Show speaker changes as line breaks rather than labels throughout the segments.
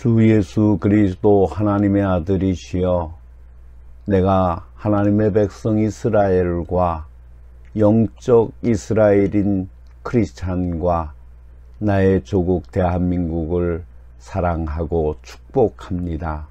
주 예수 그리스도 하나님의 아들이시여, 내가 하나님의 백성 이스라엘과 영적 이스라엘인 크리스찬과 나의 조국 대한민국을 사랑하고 축복합니다.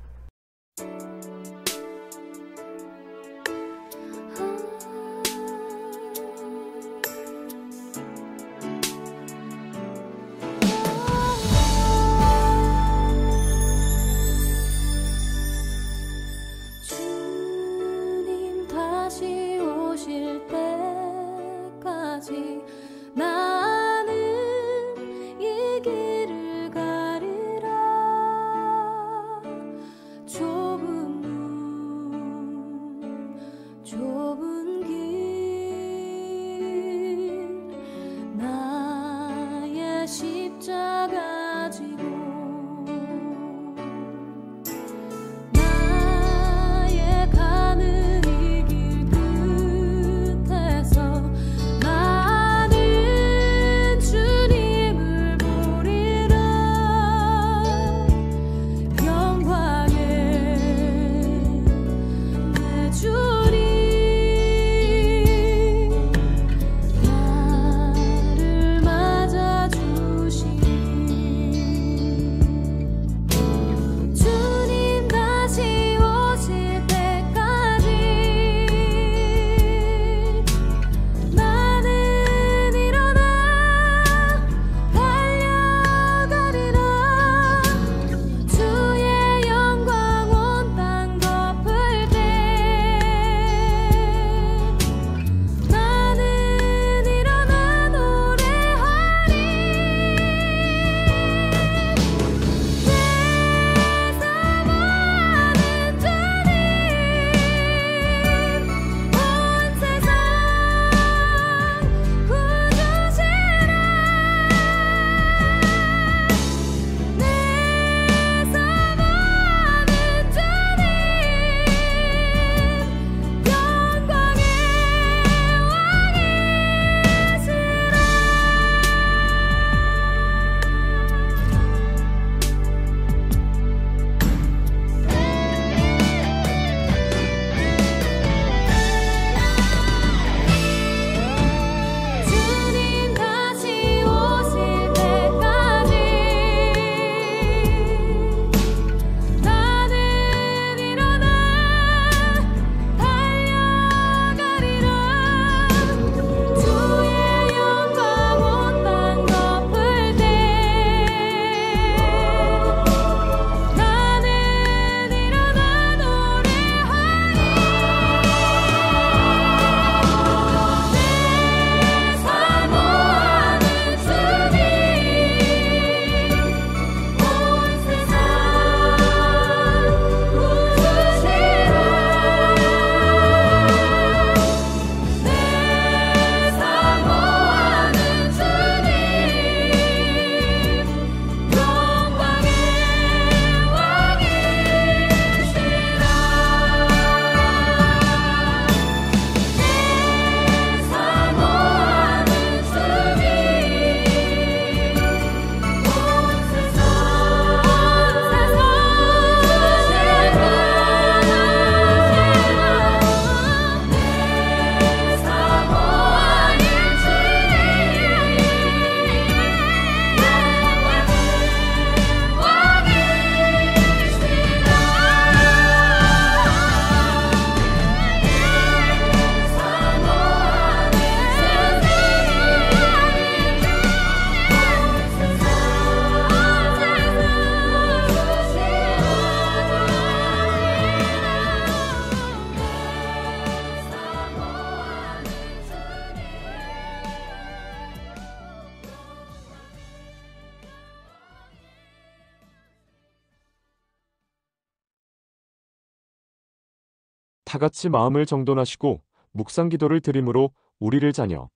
다같이 마음을 정돈하시고 묵상 기도를 드림으로 우리를 자녀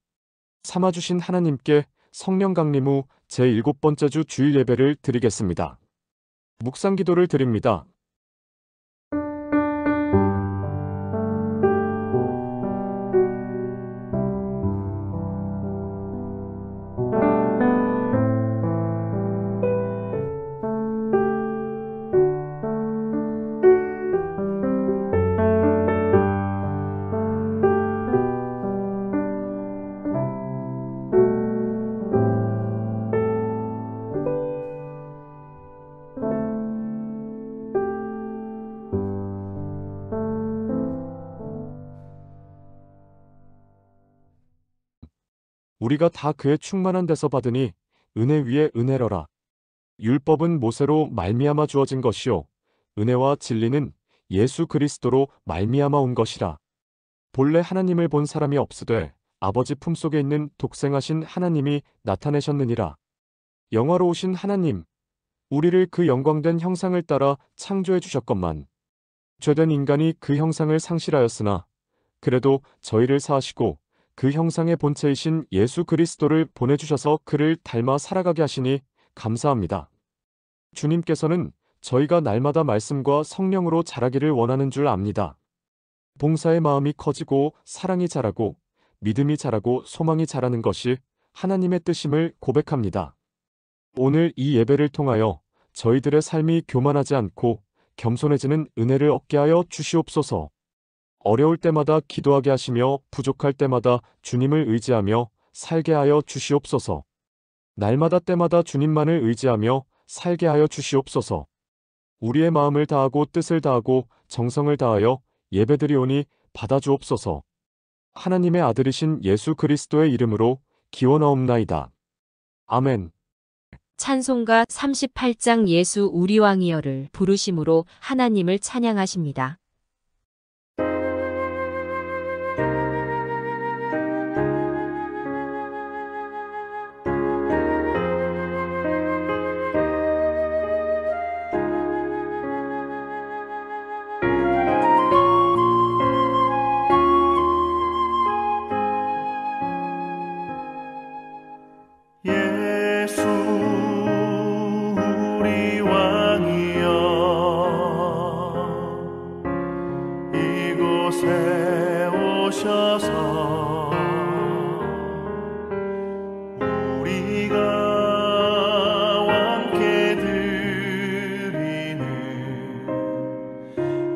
삼아주신 하나님께 성령 강림 후 제7번째 주 주일 예배를 드리겠습니다. 묵상 기도를 드립니다. 우리가 다 그의 충만한 데서 받으니 은혜 위에 은혜로라. 율법은 모세로 말미암아 주어진 것이요 은혜와 진리는 예수 그리스도로 말미암아 온 것이라. 본래 하나님을 본 사람이 없으되 아버지 품속에 있는 독생하신 하나님이 나타내셨느니라. 영화로우신 하나님, 우리를 그 영광된 형상을 따라 창조해 주셨건만 죄된 인간이 그 형상을 상실하였으나 그래도 저희를 사하시고 그 형상의 본체이신 예수 그리스도를 보내주셔서 그를 닮아 살아가게 하시니 감사합니다. 주님께서는 저희가 날마다 말씀과 성령으로 자라기를 원하는 줄 압니다. 봉사의 마음이 커지고 사랑이 자라고 믿음이 자라고 소망이 자라는 것이 하나님의 뜻임을 고백합니다. 오늘 이 예배를 통하여 저희들의 삶이 교만하지 않고 겸손해지는 은혜를 얻게 하여 주시옵소서. 어려울 때마다 기도하게 하시며 부족할 때마다 주님을 의지하며 살게 하여 주시옵소서. 날마다 때마다 주님만을 의지하며 살게 하여 주시옵소서. 우리의 마음을 다하고 뜻을 다하고 정성을 다하여 예배드리오니 받아주옵소서. 하나님의 아들이신 예수 그리스도의 이름으로 기원하옵나이다. 아멘.
찬송가 38장 예수 우리 왕이여를 부르심으로 하나님을 찬양하십니다.
예수 우리 왕이여 이곳에 오셔서 우리가 왕께 드리는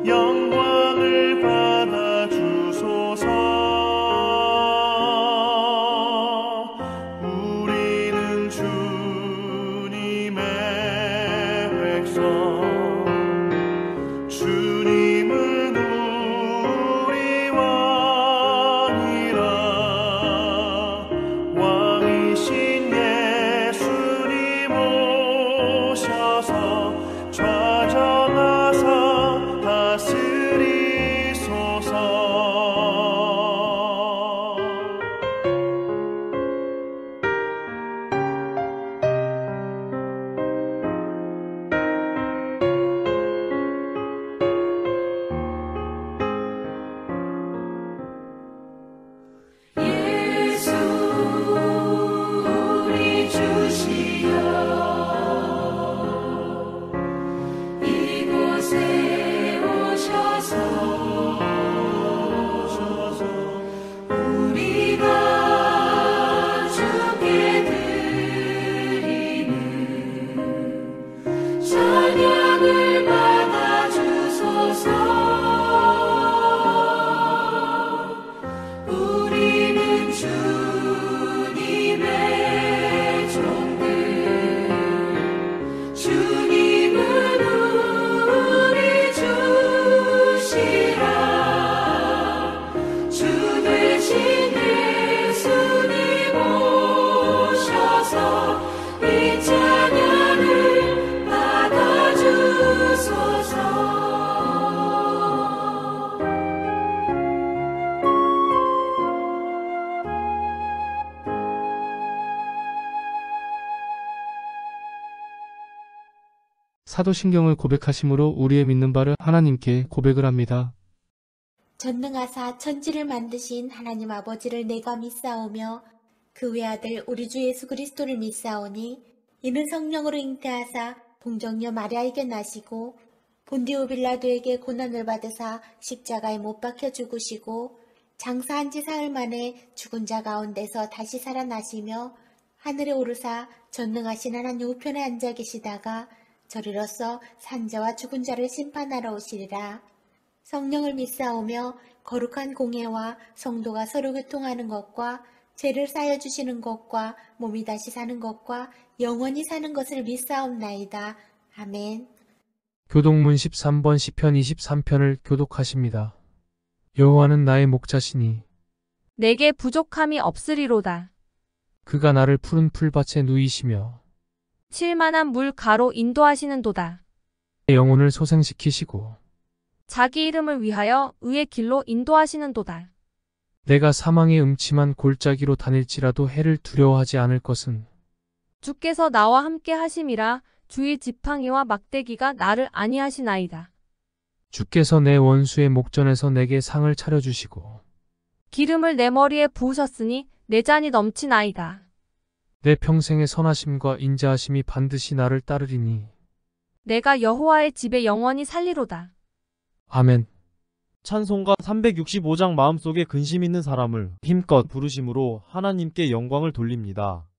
영광을 받아 주소서. 주님은 우리 왕이라. 왕이신 예수님 오셔서 좌정하사 다스리소서.
사도신경을 고백하심으로 우리의 믿는 바를 하나님께 고백을 합니다.
전능하사 천지를 만드신 하나님 아버지를 내가 믿사오며 그 외아들 우리 주 예수 그리스도를 믿사오니 이는 성령으로 잉태하사 동정녀 마리아에게 나시고 본디오 빌라도에게 고난을 받으사 십자가에 못 박혀 죽으시고 장사한 지 사흘 만에 죽은 자 가운데서 다시 살아나시며 하늘에 오르사 전능하신 하나님 우편에 앉아 계시다가 저리로서 산자와 죽은 자를 심판하러 오시리라. 성령을 믿사오며 거룩한 공예와 성도가 서로 교통하는 것과 죄를 쌓여주시는 것과 몸이 다시 사는 것과 영원히 사는 것을 믿사옵나이다. 아멘.
교독문 13번 시편 23편을 교독하십니다. 여호와는 나의 목자시니
내게 부족함이 없으리로다.
그가 나를 푸른 풀밭에 누이시며
쉴만한 물 가로 인도하시는도다.
내 영혼을 소생시키시고
자기 이름을 위하여 의의 길로 인도하시는도다.
내가 사망의 음침한 골짜기로 다닐지라도 해를 두려워하지 않을 것은
주께서 나와 함께 하심이라. 주의 지팡이와 막대기가 나를 안위하시나이다.
주께서 내 원수의 목전에서 내게 상을 차려주시고
기름을 내 머리에 부으셨으니 내 잔이 넘치나이다.
내 평생의 선하심과 인자하심이 반드시 나를 따르리니
내가 여호와의 집에 영원히 살리로다.
아멘.
찬송가 365장 마음속에 근심 있는 사람을 힘껏 부르심으로 하나님께 영광을 돌립니다.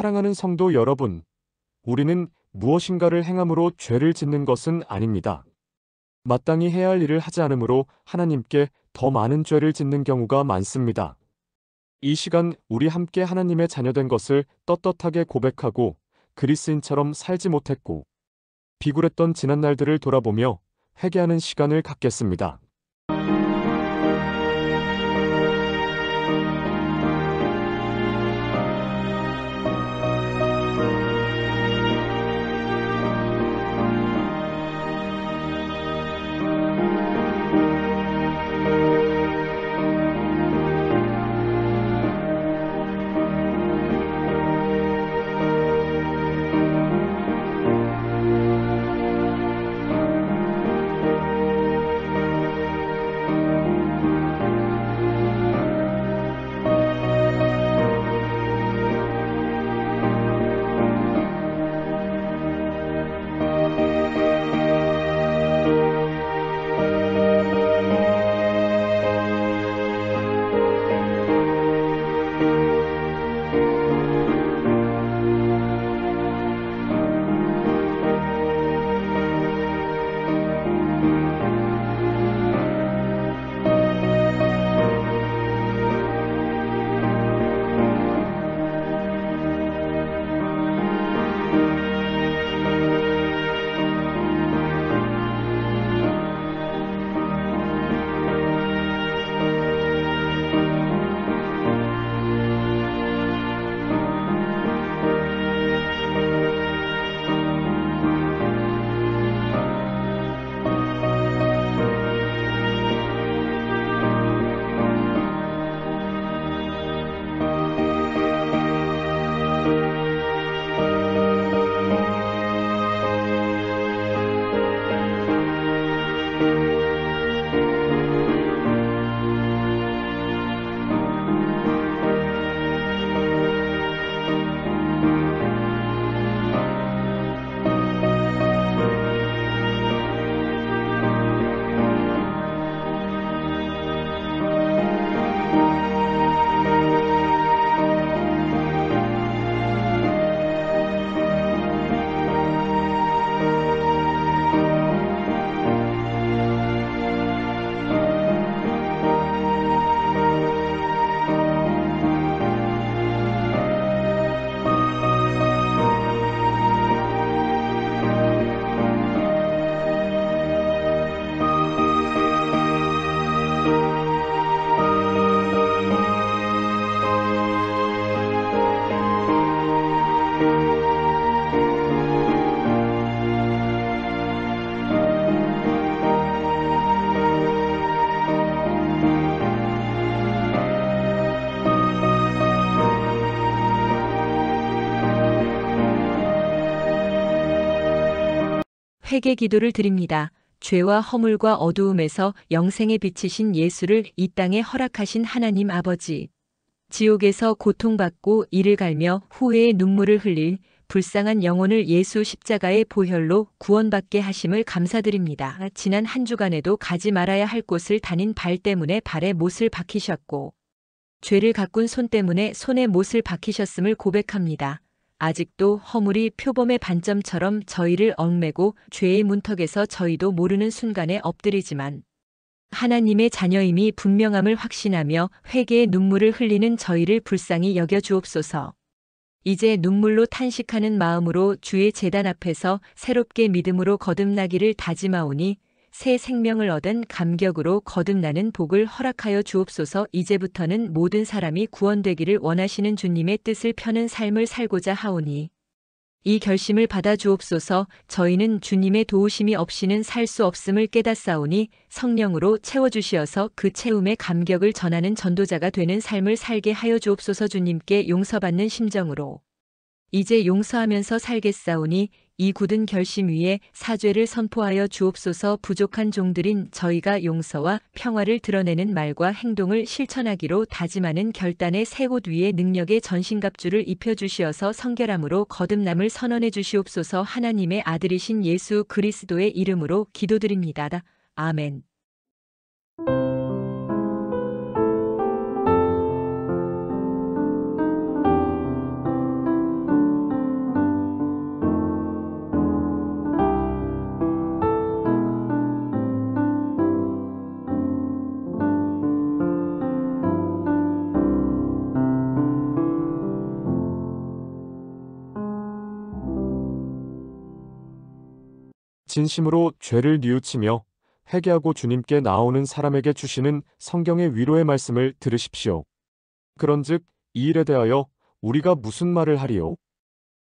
사랑하는 성도 여러분, 우리는 무엇인가를 행함으로 죄를 짓는 것은 아닙니다. 마땅히 해야 할 일을 하지 않으므로 하나님께 더 많은 죄를 짓는 경우가 많습니다. 이 시간 우리 함께 하나님의 자녀된 것을 떳떳하게 고백하고 그리스인처럼 살지 못했고 비굴했던 지난 날들을 돌아보며 회개하는 시간을 갖겠습니다.
회개 기도를 드립니다. 죄와 허물과 어두움에서 영생에 비치신 예수를 이 땅에 허락하신 하나님 아버지. 지옥에서 고통받고 이를 갈며 후회의 눈물을 흘릴 불쌍한 영혼을 예수 십자가의 보혈로 구원받게 하심을 감사드립니다. 지난 한 주간에도 가지 말아야 할 곳을 다닌 발 때문에 발에 못을 박히셨고 죄를 가꾼 손 때문에 손에 못을 박히셨음을 고백합니다. 아직도 허물이 표범의 반점처럼 저희를 얽매고 죄의 문턱에서 저희도 모르는 순간에 엎드리지만 하나님의 자녀임이 분명함을 확신하며 회개의 눈물을 흘리는 저희를 불쌍히 여겨 주옵소서. 이제 눈물로 탄식하는 마음으로 주의 제단 앞에서 새롭게 믿음으로 거듭나기를 다짐하오니 새 생명을 얻은 감격으로 거듭나는 복을 허락하여 주옵소서. 이제부터는 모든 사람이 구원되기를 원하시는 주님의 뜻을 펴는 삶을 살고자 하오니 이 결심을 받아 주옵소서. 저희는 주님의 도우심이 없이는 살 수 없음을 깨닫사오니 성령으로 채워주시어서 그 채움의 감격을 전하는 전도자가 되는 삶을 살게 하여 주옵소서. 주님께 용서받는 심정으로 이제 용서하면서 살겠사오니 이 굳은 결심 위에 사죄를 선포하여 주옵소서. 부족한 종들인 저희가 용서와 평화를 드러내는 말과 행동을 실천하기로 다짐하는 결단의 새 옷 위에 능력의 전신갑주를 입혀주시어서 성결함으로 거듭남을 선언해 주시옵소서. 하나님의 아들이신 예수 그리스도의 이름으로 기도드립니다. 아멘.
진심으로 죄를 뉘우치며 회개하고 주님께 나아오는 사람에게 주시는 성경의 위로의 말씀을 들으십시오. 그런즉 이 일에 대하여 우리가 무슨 말을 하리요?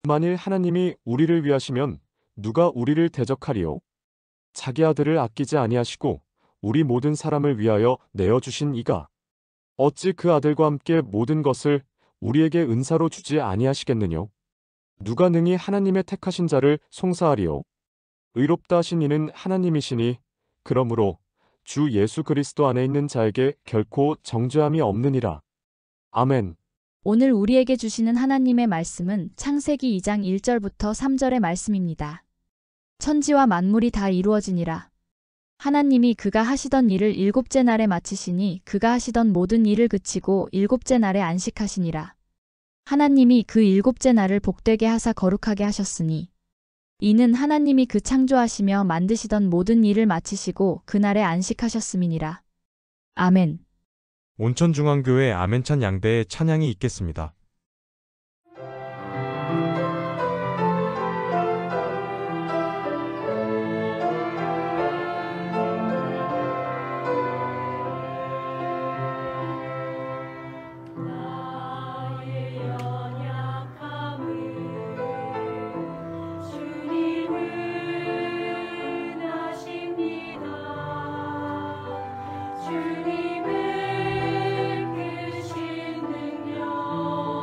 만일 하나님이 우리를 위하시면 누가 우리를 대적하리요? 자기 아들을 아끼지 아니하시고 우리 모든 사람을 위하여 내어주신 이가 어찌 그 아들과 함께 모든 것을 우리에게 은사로 주지 아니하시겠느뇨? 누가 능히 하나님의 택하신 자를 송사하리요? 의롭다 하신 이는 하나님이시니 그러므로 주 예수 그리스도 안에 있는 자에게 결코 정죄함이 없느니라. 아멘.
오늘 우리에게 주시는 하나님의 말씀은 창세기 2장 1절부터 3절의 말씀입니다. 천지와 만물이 다 이루어지니라. 하나님이 그가 하시던 일을 일곱째 날에 마치시니 그가 하시던 모든 일을 그치고 일곱째 날에 안식하시니라. 하나님이 그 일곱째 날을 복되게 하사 거룩하게 하셨으니 이는 하나님이 그 창조하시며 만드시던 모든 일을 마치시고 그날에 안식하셨음이니라. 아멘.
온천중앙교회 아멘찬 양배의 찬양이 있겠습니다.
주님의 크신 능력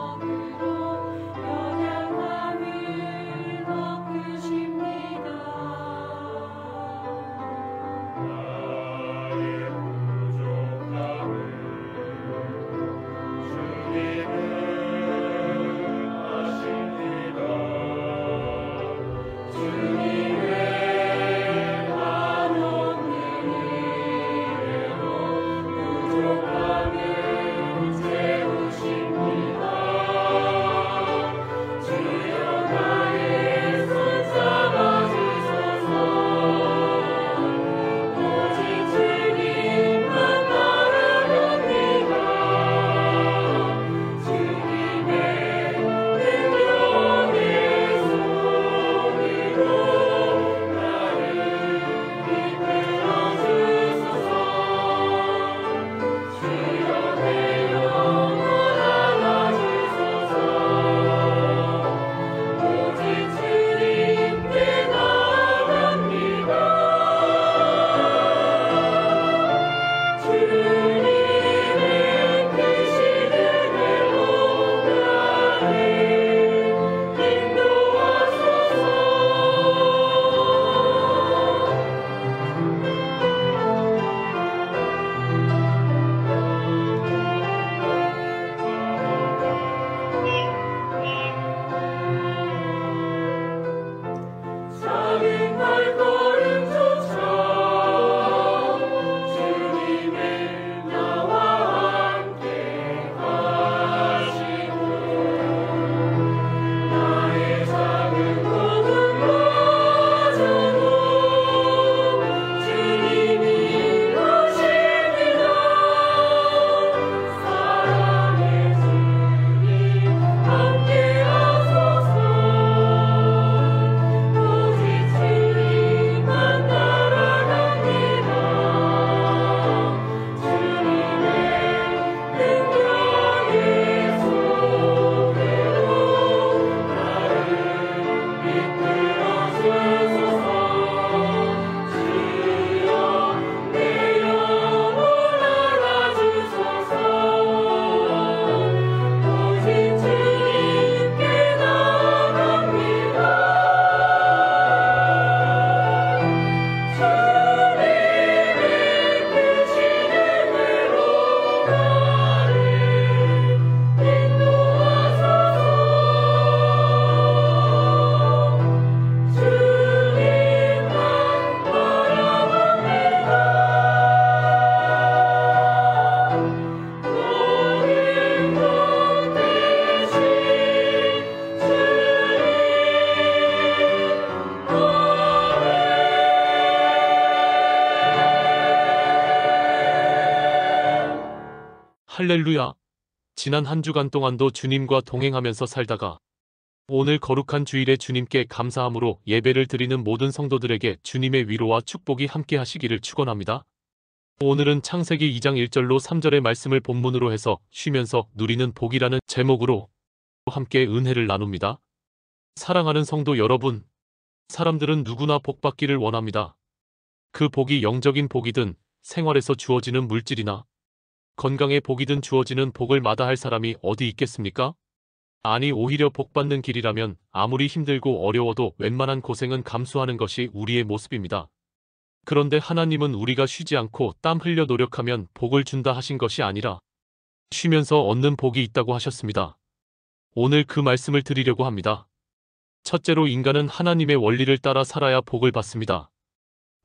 할렐루야. 지난 한 주간 동안도 주님과 동행하면서 살다가 오늘 거룩한 주일에 주님께 감사함으로 예배를 드리는 모든 성도들에게 주님의 위로와 축복이 함께 하시기를 축원합니다. 오늘은 창세기 2장 1절로 3절의 말씀을 본문으로 해서 쉬면서 누리는 복이라는 제목으로 함께 은혜를 나눕니다. 사랑하는 성도 여러분, 사람들은 누구나 복 받기를 원합니다. 그 복이 영적인 복이든 생활에서 주어지는 물질이나 건강의 복이든 주어지는 복을 마다할 사람이 어디 있겠습니까? 아니, 오히려 복 받는 길이라면 아무리 힘들고 어려워도 웬만한 고생은 감수하는 것이 우리의 모습입니다. 그런데 하나님은 우리가 쉬지 않고 땀 흘려 노력하면 복을 준다 하신 것이 아니라 쉬면서 얻는 복이 있다고 하셨습니다. 오늘 그 말씀을 드리려고 합니다. 첫째로, 인간은 하나님의 원리를 따라 살아야 복을 받습니다.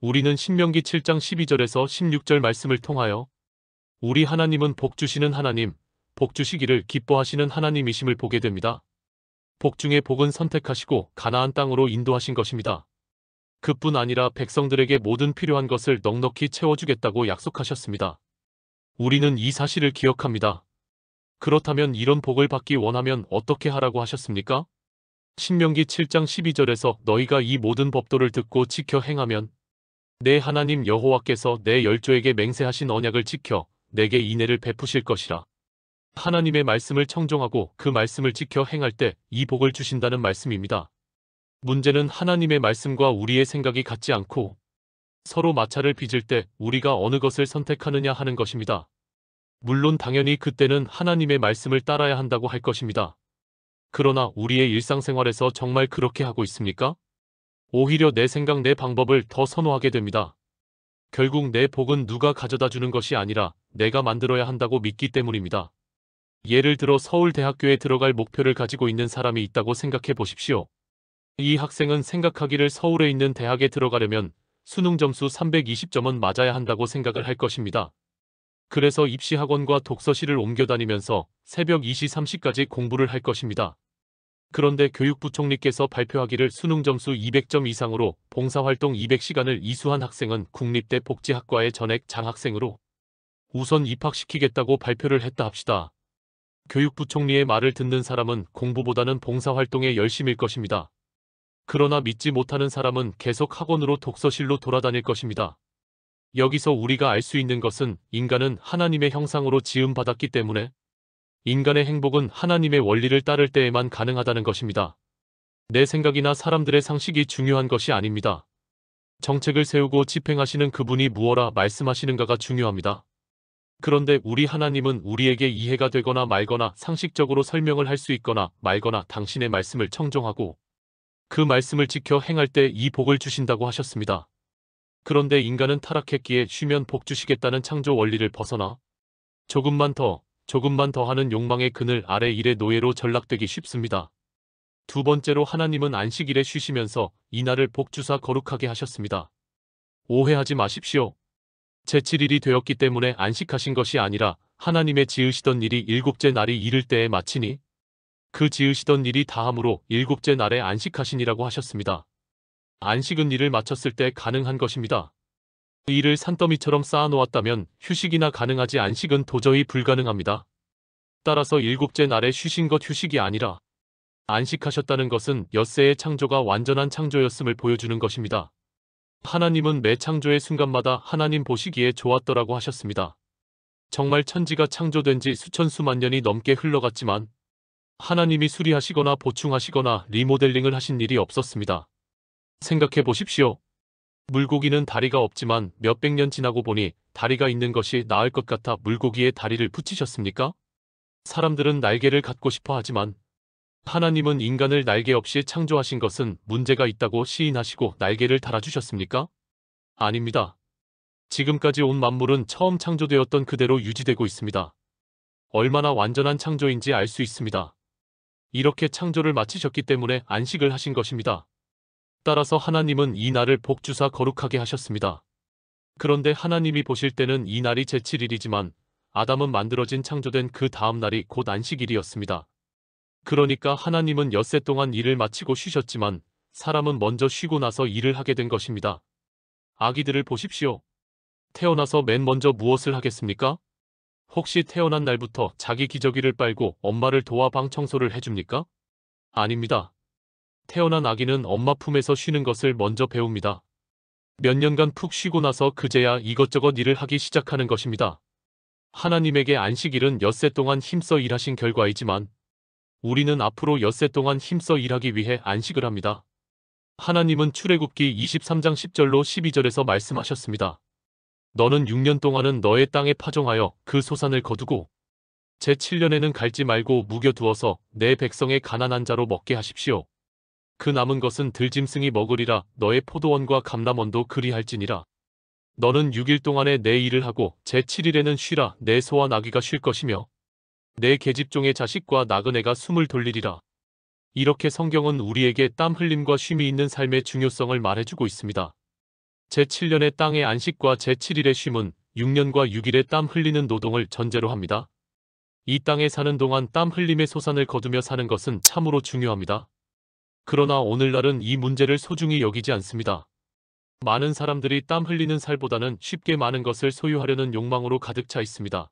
우리는 신명기 7장 12절에서 16절 말씀을 통하여 우리 하나님은 복 주시는 하나님, 복 주시기를 기뻐하시는 하나님이심을 보게 됩니다. 복 중에 복은 선택하시고 가나안 땅으로 인도하신 것입니다. 그뿐 아니라 백성들에게 모든 필요한 것을 넉넉히 채워주겠다고 약속하셨습니다. 우리는 이 사실을 기억합니다. 그렇다면 이런 복을 받기 원하면 어떻게 하라고 하셨습니까? 신명기 7장 12절에서 너희가 이 모든 법도를 듣고 지켜 행하면 내 하나님 여호와께서 내 열조에게 맹세하신 언약을 지켜 내게 인애를 베푸실 것이라. 하나님의 말씀을 청종하고 그 말씀을 지켜 행할 때 이 복을 주신다는 말씀입니다. 문제는 하나님의 말씀과 우리의 생각이 같지 않고 서로 마찰을 빚을 때 우리가 어느 것을 선택하느냐 하는 것입니다. 물론 당연히 그때는 하나님의 말씀을 따라야 한다고 할 것입니다. 그러나 우리의 일상생활에서 정말 그렇게 하고 있습니까? 오히려 내 생각, 내 방법을 더 선호하게 됩니다. 결국 내 복은 누가 가져다 주는 것이 아니라 내가 만들어야 한다고 믿기 때문입니다. 예를 들어 서울대학교에 들어갈 목표를 가지고 있는 사람이 있다고 생각해 보십시오. 이 학생은 생각하기를 서울에 있는 대학에 들어가려면 수능 점수 320점은 맞아야 한다고 생각을 할 것입니다. 그래서 입시학원과 독서실을 옮겨 다니면서 새벽 2시 3시까지 공부를 할 것입니다. 그런데 교육부총리께서 발표하기를 수능 점수 200점 이상으로 봉사활동 200시간을 이수한 학생은 국립대 복지학과의 전액 장학생으로 우선 입학시키겠다고 발표를 했다 합시다. 교육부총리의 말을 듣는 사람은 공부보다는 봉사활동에 열심일 것입니다. 그러나 믿지 못하는 사람은 계속 학원으로 독서실로 돌아다닐 것입니다. 여기서 우리가 알 수 있는 것은 인간은 하나님의 형상으로 지음받았기 때문에 인간의 행복은 하나님의 원리를 따를 때에만 가능하다는 것입니다. 내 생각이나 사람들의 상식이 중요한 것이 아닙니다. 정책을 세우고 집행하시는 그분이 무엇라 말씀하시는가가 중요합니다. 그런데 우리 하나님은 우리에게 이해가 되거나 말거나 상식적으로 설명을 할 수 있거나 말거나 당신의 말씀을 청종하고 그 말씀을 지켜 행할 때 이 복을 주신다고 하셨습니다. 그런데 인간은 타락했기에 쉬면 복 주시겠다는 창조 원리를 벗어나 조금만 더 하는 욕망의 그늘 아래 일의 노예로 전락되기 쉽습니다. 두 번째로, 하나님은 안식일에 쉬시면서 이날을 복 주사 거룩하게 하셨습니다. 오해하지 마십시오. 제7일이 되었기 때문에 안식하신 것이 아니라 하나님의 지으시던 일이 일곱째 날이 이를 때에 마치니 그 지으시던 일이 다함으로 일곱째 날에 안식하시니라고 하셨습니다. 안식은 일을 마쳤을 때 가능한 것입니다. 일을 산더미처럼 쌓아놓았다면 휴식이나 가능하지 안식은 도저히 불가능합니다. 따라서 일곱째 날에 쉬신 것 휴식이 아니라 안식하셨다는 것은 엿새의 창조가 완전한 창조였음을 보여주는 것입니다. 하나님은 매 창조의 순간마다 하나님 보시기에 좋았더라고 하셨습니다. 정말 천지가 창조된 지 수천 수만 년이 넘게 흘러갔지만 하나님이 수리하시거나 보충하시거나 리모델링을 하신 일이 없었습니다. 생각해 보십시오. 물고기는 다리가 없지만 몇백 년 지나고 보니 다리가 있는 것이 나을 것 같아 물고기에 다리를 붙이셨습니까? 사람들은 날개를 갖고 싶어 하지만 하나님은 인간을 날개 없이 창조하신 것은 문제가 있다고 시인하시고 날개를 달아주셨습니까? 아닙니다. 지금까지 온 만물은 처음 창조되었던 그대로 유지되고 있습니다. 얼마나 완전한 창조인지 알 수 있습니다. 이렇게 창조를 마치셨기 때문에 안식을 하신 것입니다. 따라서 하나님은 이 날을 복주사 거룩하게 하셨습니다. 그런데 하나님이 보실 때는 이 날이 제7일이지만 아담은 만들어진 창조된 그 다음 날이 곧 안식일이었습니다. 그러니까 하나님은 엿새 동안 일을 마치고 쉬셨지만 사람은 먼저 쉬고 나서 일을 하게 된 것입니다. 아기들을 보십시오. 태어나서 맨 먼저 무엇을 하겠습니까? 혹시 태어난 날부터 자기 기저귀를 빨고 엄마를 도와 방 청소를 해줍니까? 아닙니다. 태어난 아기는 엄마 품에서 쉬는 것을 먼저 배웁니다. 몇 년간 푹 쉬고 나서 그제야 이것저것 일을 하기 시작하는 것입니다. 하나님에게 안식일은 엿새 동안 힘써 일하신 결과이지만 우리는 앞으로 엿새 동안 힘써 일하기 위해 안식을 합니다. 하나님은 출애굽기 23장 10절로 12절에서 말씀하셨습니다. 너는 6년 동안은 너의 땅에 파종하여 그 소산을 거두고 제7년에는 갈지 말고 묵여두어서 내 백성의 가난한 자로 먹게 하십시오. 그 남은 것은 들짐승이 먹으리라. 너의 포도원과 감람원도 그리할지니라. 너는 6일 동안에 내 일을 하고 제7일에는 쉬라. 내 소와 나귀가 쉴 것이며 내 계집종의 자식과 나그네가 숨을 돌리리라. 이렇게 성경은 우리에게 땀 흘림과 쉼이 있는 삶의 중요성을 말해주고 있습니다. 제7년의 땅의 안식과 제7일의 쉼은 6년과 6일의 땀 흘리는 노동을 전제로 합니다. 이 땅에 사는 동안 땀 흘림의 소산을 거두며 사는 것은 참으로 중요합니다. 그러나 오늘날은 이 문제를 소중히 여기지 않습니다. 많은 사람들이 땀 흘리는 살보다는 쉽게 많은 것을 소유하려는 욕망으로 가득 차 있습니다.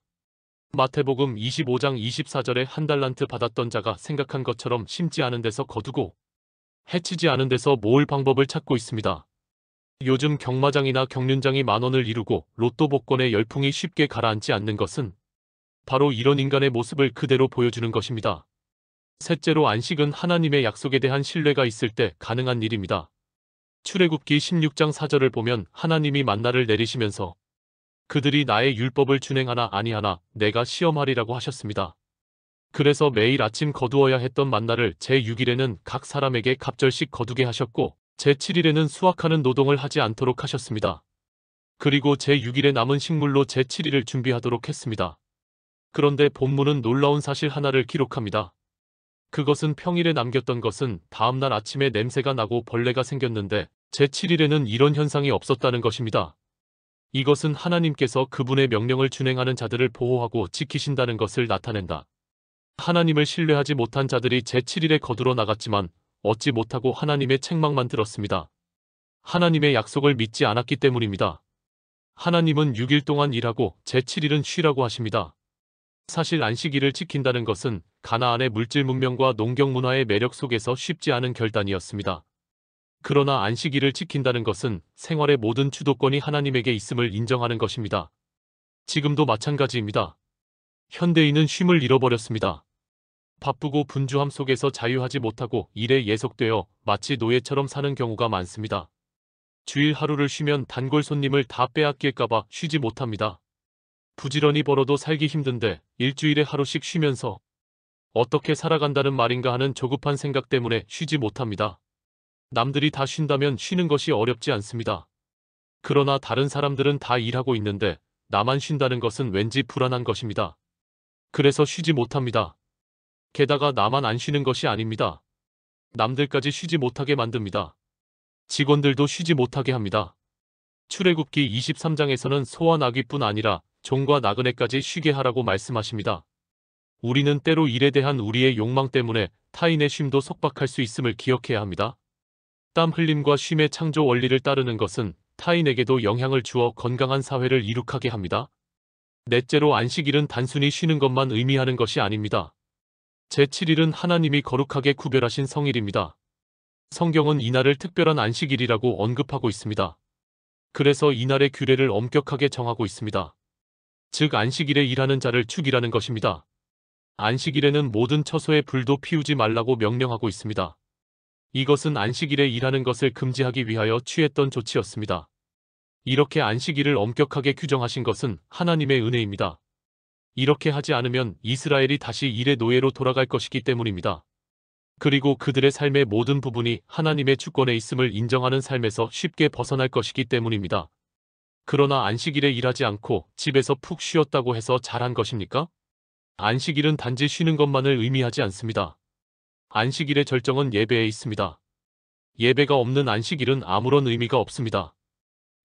마태복음 25장 24절에 한 달란트 받았던 자가 생각한 것처럼 심지 않은 데서 거두고 해치지 않은 데서 모을 방법을 찾고 있습니다. 요즘 경마장이나 경륜장이 만원을 이루고 로또 복권의 열풍이 쉽게 가라앉지 않는 것은 바로 이런 인간의 모습을 그대로 보여주는 것입니다. 셋째로 안식은 하나님의 약속에 대한 신뢰가 있을 때 가능한 일입니다. 출애굽기 16장 4절을 보면 하나님이 만나를 내리시면서 그들이 나의 율법을 준행하나 아니하나 내가 시험하리라고 하셨습니다. 그래서 매일 아침 거두어야 했던 만나를 제6일에는 각 사람에게 갑절씩 거두게 하셨고 제7일에는 수확하는 노동을 하지 않도록 하셨습니다. 그리고 제6일에 남은 식물로 제7일을 준비하도록 했습니다. 그런데 본문은 놀라운 사실 하나를 기록합니다. 그것은 평일에 남겼던 것은 다음날 아침에 냄새가 나고 벌레가 생겼는데 제7일에는 이런 현상이 없었다는 것입니다. 이것은 하나님께서 그분의 명령을 준행하는 자들을 보호하고 지키신다는 것을 나타낸다. 하나님을 신뢰하지 못한 자들이 제7일에 거두러 나갔지만 얻지 못하고 하나님의 책망만 들었습니다. 하나님의 약속을 믿지 않았기 때문입니다. 하나님은 6일 동안 일하고 제7일은 쉬라고 하십니다. 사실 안식일을 지킨다는 것은 가나안의 물질 문명과 농경 문화의 매력 속에서 쉽지 않은 결단이었습니다. 그러나 안식일을 지킨다는 것은 생활의 모든 주도권이 하나님에게 있음을 인정하는 것입니다. 지금도 마찬가지입니다. 현대인은 쉼을 잃어버렸습니다. 바쁘고 분주함 속에서 자유하지 못하고 일에 예속되어 마치 노예처럼 사는 경우가 많습니다. 주일 하루를 쉬면 단골 손님을 다 빼앗길까봐 쉬지 못합니다. 부지런히 벌어도 살기 힘든데 일주일에 하루씩 쉬면서 어떻게 살아간다는 말인가 하는 조급한 생각 때문에 쉬지 못합니다. 남들이 다 쉰다면 쉬는 것이 어렵지 않습니다. 그러나 다른 사람들은 다 일하고 있는데 나만 쉰다는 것은 왠지 불안한 것입니다. 그래서 쉬지 못합니다. 게다가 나만 안 쉬는 것이 아닙니다. 남들까지 쉬지 못하게 만듭니다. 직원들도 쉬지 못하게 합니다. 출애굽기 23장에서는 소와 나귀뿐 아니라 종과 나그네까지 쉬게 하라고 말씀하십니다. 우리는 때로 일에 대한 우리의 욕망 때문에 타인의 쉼도 속박할 수 있음을 기억해야 합니다. 땀 흘림과 쉼의 창조 원리를 따르는 것은 타인에게도 영향을 주어 건강한 사회를 이룩하게 합니다. 넷째로 안식일은 단순히 쉬는 것만 의미하는 것이 아닙니다. 제7일은 하나님이 거룩하게 구별하신 성일입니다. 성경은 이날을 특별한 안식일이라고 언급하고 있습니다. 그래서 이날의 규례를 엄격하게 정하고 있습니다. 즉 안식일에 일하는 자를 죽이라는 것입니다. 안식일에는 모든 처소에 불도 피우지 말라고 명령하고 있습니다. 이것은 안식일에 일하는 것을 금지하기 위하여 취했던 조치였습니다. 이렇게 안식일을 엄격하게 규정하신 것은 하나님의 은혜입니다. 이렇게 하지 않으면 이스라엘이 다시 일의 노예로 돌아갈 것이기 때문입니다. 그리고 그들의 삶의 모든 부분이 하나님의 주권에 있음을 인정하는 삶에서 쉽게 벗어날 것이기 때문입니다. 그러나 안식일에 일하지 않고 집에서 푹 쉬었다고 해서 잘한 것입니까? 안식일은 단지 쉬는 것만을 의미하지 않습니다. 안식일의 절정은 예배에 있습니다. 예배가 없는 안식일은 아무런 의미가 없습니다.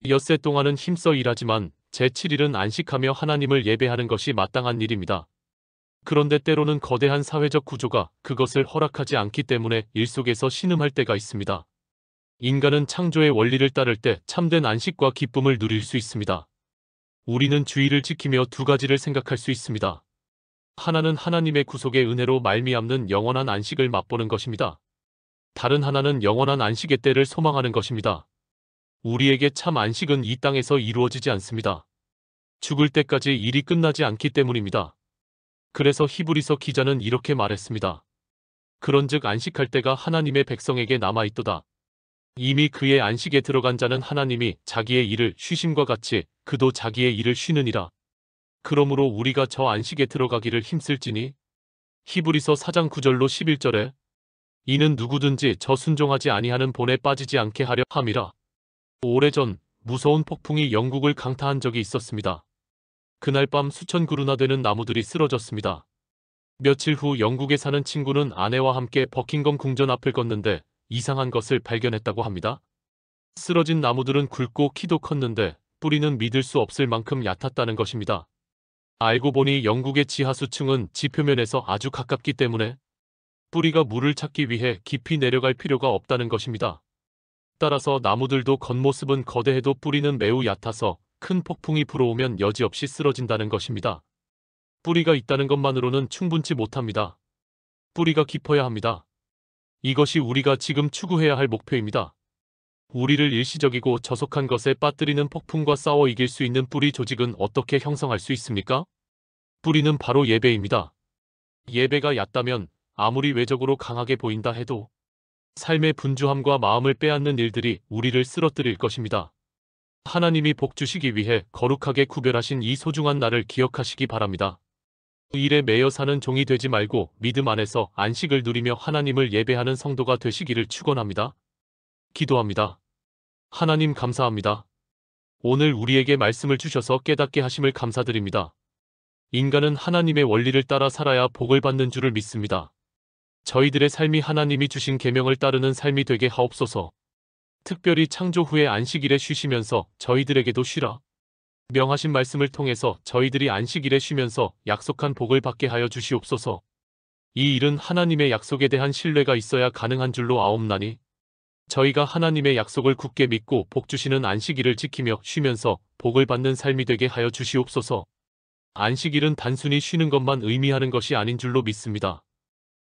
엿새 동안은 힘써 일하지만 제7일은 안식하며 하나님을 예배하는 것이 마땅한 일입니다. 그런데 때로는 거대한 사회적 구조가 그것을 허락하지 않기 때문에 일 속에서 신음할 때가 있습니다. 인간은 창조의 원리를 따를 때 참된 안식과 기쁨을 누릴 수 있습니다. 우리는 주의를 지키며 두 가지를 생각할 수 있습니다. 하나는 하나님의 구속의 은혜로 말미암는 영원한 안식을 맛보는 것입니다. 다른 하나는 영원한 안식의 때를 소망하는 것입니다. 우리에게 참 안식은 이 땅에서 이루어지지 않습니다. 죽을 때까지 일이 끝나지 않기 때문입니다. 그래서 히브리서 기자는 이렇게 말했습니다. 그런즉 안식할 때가 하나님의 백성에게 남아있도다. 이미 그의 안식에 들어간 자는 하나님이 자기의 일을 쉬심과 같이 그도 자기의 일을 쉬느니라. 그러므로 우리가 저 안식에 들어가기를 힘쓸지니 히브리서 4장 9절로 11절에 이는 누구든지 저 순종하지 아니하는 본에 빠지지 않게 하려 함이라. 오래전 무서운 폭풍이 영국을 강타한 적이 있었습니다. 그날 밤 수천 그루나 되는 나무들이 쓰러졌습니다. 며칠 후 영국에 사는 친구는 아내와 함께 버킹엄 궁전 앞을 걷는데 이상한 것을 발견했다고 합니다. 쓰러진 나무들은 굵고 키도 컸는데 뿌리는 믿을 수 없을 만큼 얕았다는 것입니다. 알고 보니 영국의 지하수층은 지표면에서 아주 가깝기 때문에 뿌리가 물을 찾기 위해 깊이 내려갈 필요가 없다는 것입니다. 따라서 나무들도 겉모습은 거대해도 뿌리는 매우 얕아서 큰 폭풍이 불어오면 여지없이 쓰러진다는 것입니다. 뿌리가 있다는 것만으로는 충분치 못합니다. 뿌리가 깊어야 합니다. 이것이 우리가 지금 추구해야 할 목표입니다. 우리를 일시적이고 저속한 것에 빠뜨리는 폭풍과 싸워 이길 수 있는 뿌리 조직은 어떻게 형성할 수 있습니까? 뿌리는 바로 예배입니다. 예배가 얕다면 아무리 외적으로 강하게 보인다 해도 삶의 분주함과 마음을 빼앗는 일들이 우리를 쓰러뜨릴 것입니다. 하나님이 복 주시기 위해 거룩하게 구별하신 이 소중한 날을 기억하시기 바랍니다. 일에 매여 사는 종이 되지 말고 믿음 안에서 안식을 누리며 하나님을 예배하는 성도가 되시기를 축원합니다. 기도합니다. 하나님 감사합니다. 오늘 우리에게 말씀을 주셔서 깨닫게 하심을 감사드립니다. 인간은 하나님의 원리를 따라 살아야 복을 받는 줄을 믿습니다. 저희들의 삶이 하나님이 주신 계명을 따르는 삶이 되게 하옵소서. 특별히 창조 후에 안식일에 쉬시면서 저희들에게도 쉬라 명하신 말씀을 통해서 저희들이 안식일에 쉬면서 약속한 복을 받게 하여 주시옵소서. 이 일은 하나님의 약속에 대한 신뢰가 있어야 가능한 줄로 아옵나니 저희가 하나님의 약속을 굳게 믿고 복 주시는 안식일을 지키며 쉬면서 복을 받는 삶이 되게 하여 주시옵소서. 안식일은 단순히 쉬는 것만 의미하는 것이 아닌 줄로 믿습니다.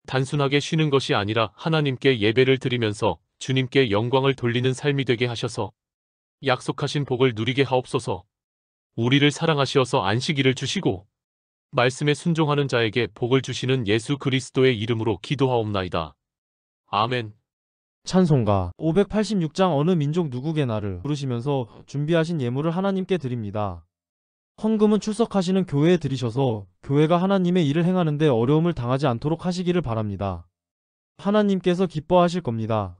단순하게 쉬는 것이 아니라 하나님께 예배를 드리면서 주님께 영광을 돌리는 삶이 되게 하셔서 약속하신 복을 누리게 하옵소서. 우리를 사랑하시어서 안식일을 주시고 말씀에 순종하는 자에게 복을 주시는 예수 그리스도의 이름으로 기도하옵나이다. 아멘.
찬송가 586장 어느 민족 누구게나를 부르시면서 준비하신 예물을 하나님께 드립니다. 헌금은 출석하시는 교회에 드리셔서 교회가 하나님의 일을 행하는 데 어려움을 당하지 않도록 하시기를 바랍니다. 하나님께서 기뻐하실 겁니다.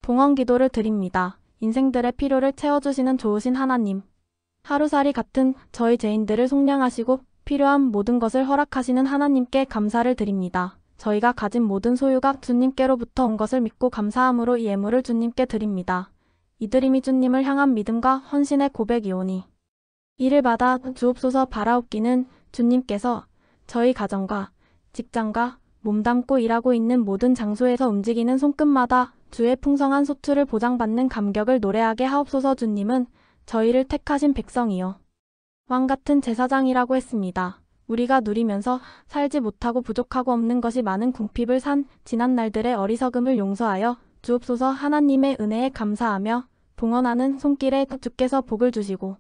봉헌 기도를 드립니다. 인생들의 필요를 채워주시는 좋으신 하나님. 하루살이 같은 저희 죄인들을 속량하시고 필요한 모든 것을 허락하시는 하나님께 감사를 드립니다. 저희가 가진 모든 소유가 주님께로부터 온 것을 믿고 감사함으로 이 예물을 주님께 드립니다. 이 드림이 주님을 향한 믿음과 헌신의 고백이오니 이를 받아 주옵소서. 바라옵기는 주님께서 저희 가정과 직장과 몸담고 일하고 있는 모든 장소에서 움직이는 손끝마다 주의 풍성한 소출을 보장받는 감격을 노래하게 하옵소서. 주님은 저희를 택하신 백성이요 왕같은 제사장이라고 했습니다. 우리가 누리면서 살지 못하고 부족하고 없는 것이 많은 궁핍을 산 지난 날들의 어리석음을 용서하여 주옵소서. 하나님의 은혜에 감사하며 봉헌하는 손길에 주께서 복을 주시고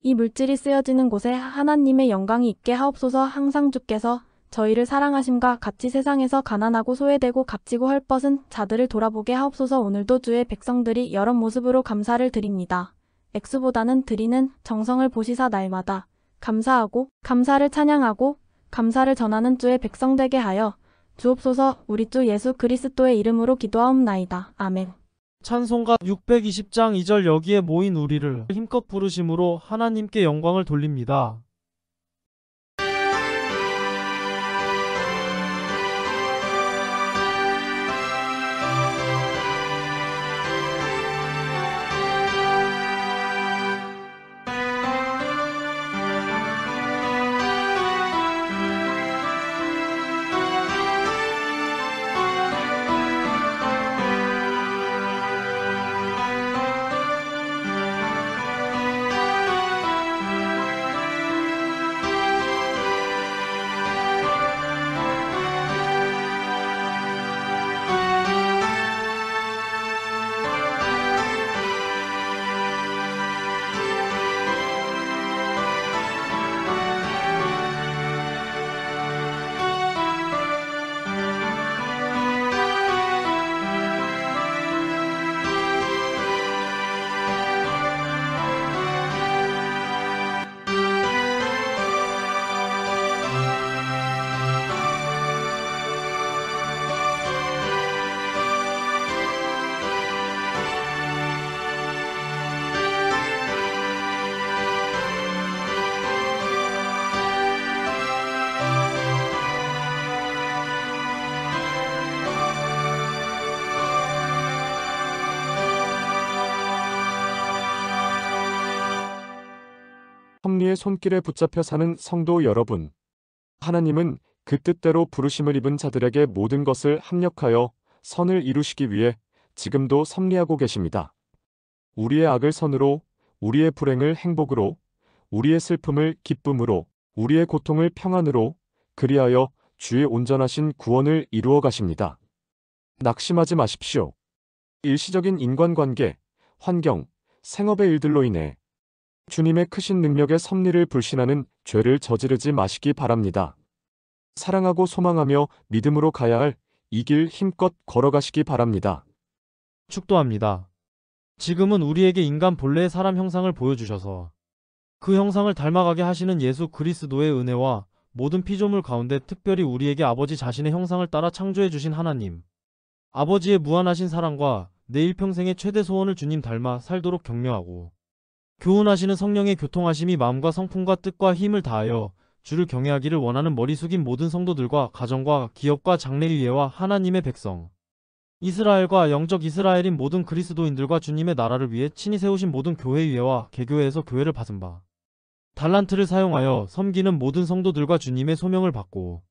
이 물질이 쓰여지는 곳에 하나님의 영광이 있게 하옵소서. 항상 주께서 저희를 사랑하심과 같이 세상에서 가난하고 소외되고 값지고 헐벗은 자들을 돌아보게 하옵소서. 오늘도 주의 백성들이 여러 모습으로 감사를 드립니다. 액수보다는 드리는 정성을 보시사 날마다 감사하고 감사를 찬양하고 감사를 전하는 주의 백성 되게 하여 주옵소서. 우리 주 예수 그리스도의 이름으로 기도하옵나이다. 아멘.
찬송가 620장 2절. 여기에 모인 우리를 힘껏 부르심으로 하나님께 영광을 돌립니다.
섭리의 손길에 붙잡혀 사는 성도 여러분, 하나님은 그 뜻대로 부르심을 입은 자들에게 모든 것을 합력하여 선을 이루시기 위해 지금도 섭리하고 계십니다. 우리의 악을 선으로, 우리의 불행을 행복으로, 우리의 슬픔을 기쁨으로, 우리의 고통을 평안으로, 그리하여 주의 온전하신 구원을 이루어 가십니다. 낙심하지 마십시오. 일시적인 인간관계, 환경, 생업의 일들로 인해 주님의 크신 능력의 섭리를 불신하는 죄를 저지르지 마시기 바랍니다. 사랑하고 소망하며 믿음으로 가야 할 이 길 힘껏 걸어가시기 바랍니다.
축도합니다. 지금은 우리에게 인간 본래의 사람 형상을 보여주셔서 그 형상을 닮아가게 하시는 예수 그리스도의 은혜와 모든 피조물 가운데 특별히 우리에게 아버지 자신의 형상을 따라 창조해 주신 하나님, 아버지의 무한하신 사랑과 내 일평생의 최대 소원을 주님 닮아 살도록 격려하고 교훈하시는 성령의 교통하심이 마음과 성품과 뜻과 힘을 다하여 주를 경외하기를 원하는 머리 숙인 모든 성도들과 가정과 기업과 장래의회와 하나님의 백성, 이스라엘과 영적 이스라엘인 모든 그리스도인들과 주님의 나라를 위해 친히 세우신 모든 교회의회와 개교회에서 교회를 받은 바 달란트를 사용하여 섬기는 모든 성도들과 주님의 소명을 받고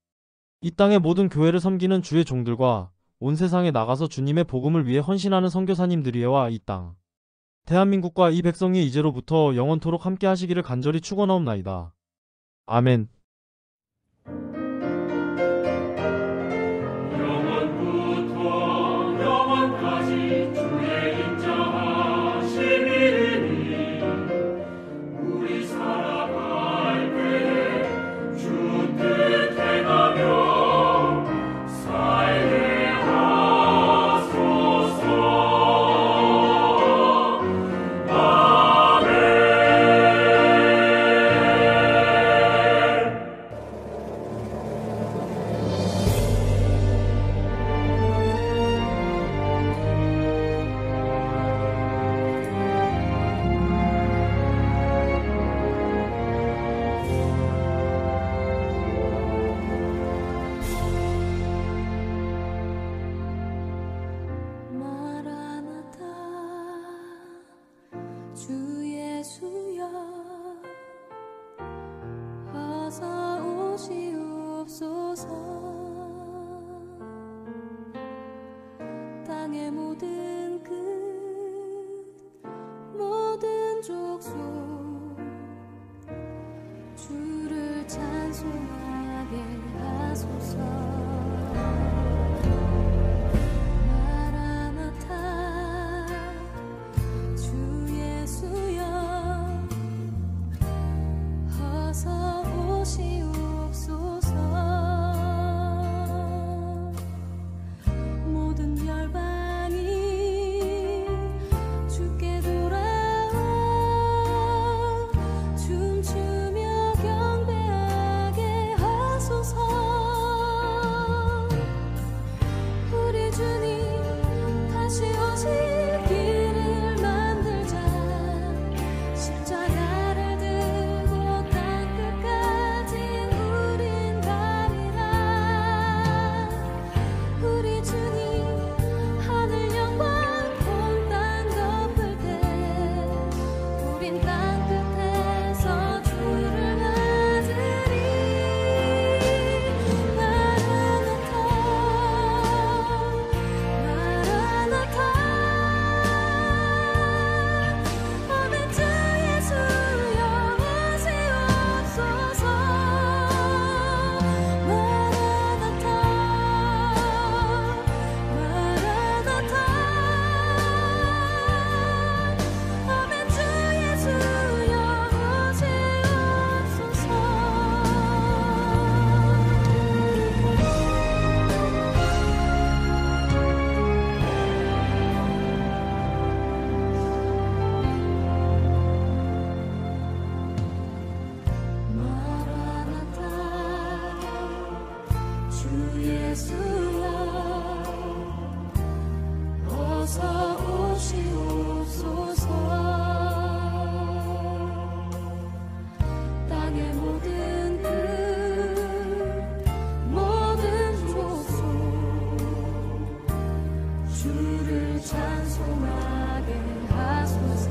이 땅의 모든 교회를 섬기는 주의 종들과 온 세상에 나가서 주님의 복음을 위해 헌신하는 선교사님들이와 이 땅 대한민국과 이 백성이 이제로부터 영원토록 함께 하시기를 간절히 축원하옵나이다. 아멘.
영원부터 영원까지 주의 인자하심이니 우리 살아갈 때에 주 뜻 행하며 살게 하소서.
땅의 모든 끝 모든 족속 주를 찬송하게 하소서. 마라나타 주 예수여 어서 오시옵소서. 모든 열방이 주께 돌아와 춤추며 경배하게 하소서. 우리 주님 다시 오실 길을 만들자. 십자가를 들고 땅끝까지 우린 가리라. 우리 주님 하늘 영광 온 땅 덮을 때 우린 땅끝에서 주를 맞으리. 마라나타 마라나타 아멘 주 예수여 오시옵소서. 마라나타 마라나타 아멘 주 예수여 오시옵소서. 마라나타 주 예수여 어서 오시옵소서. 땅의 모든 끝 모든 족속 주를 찬송하게 하소서.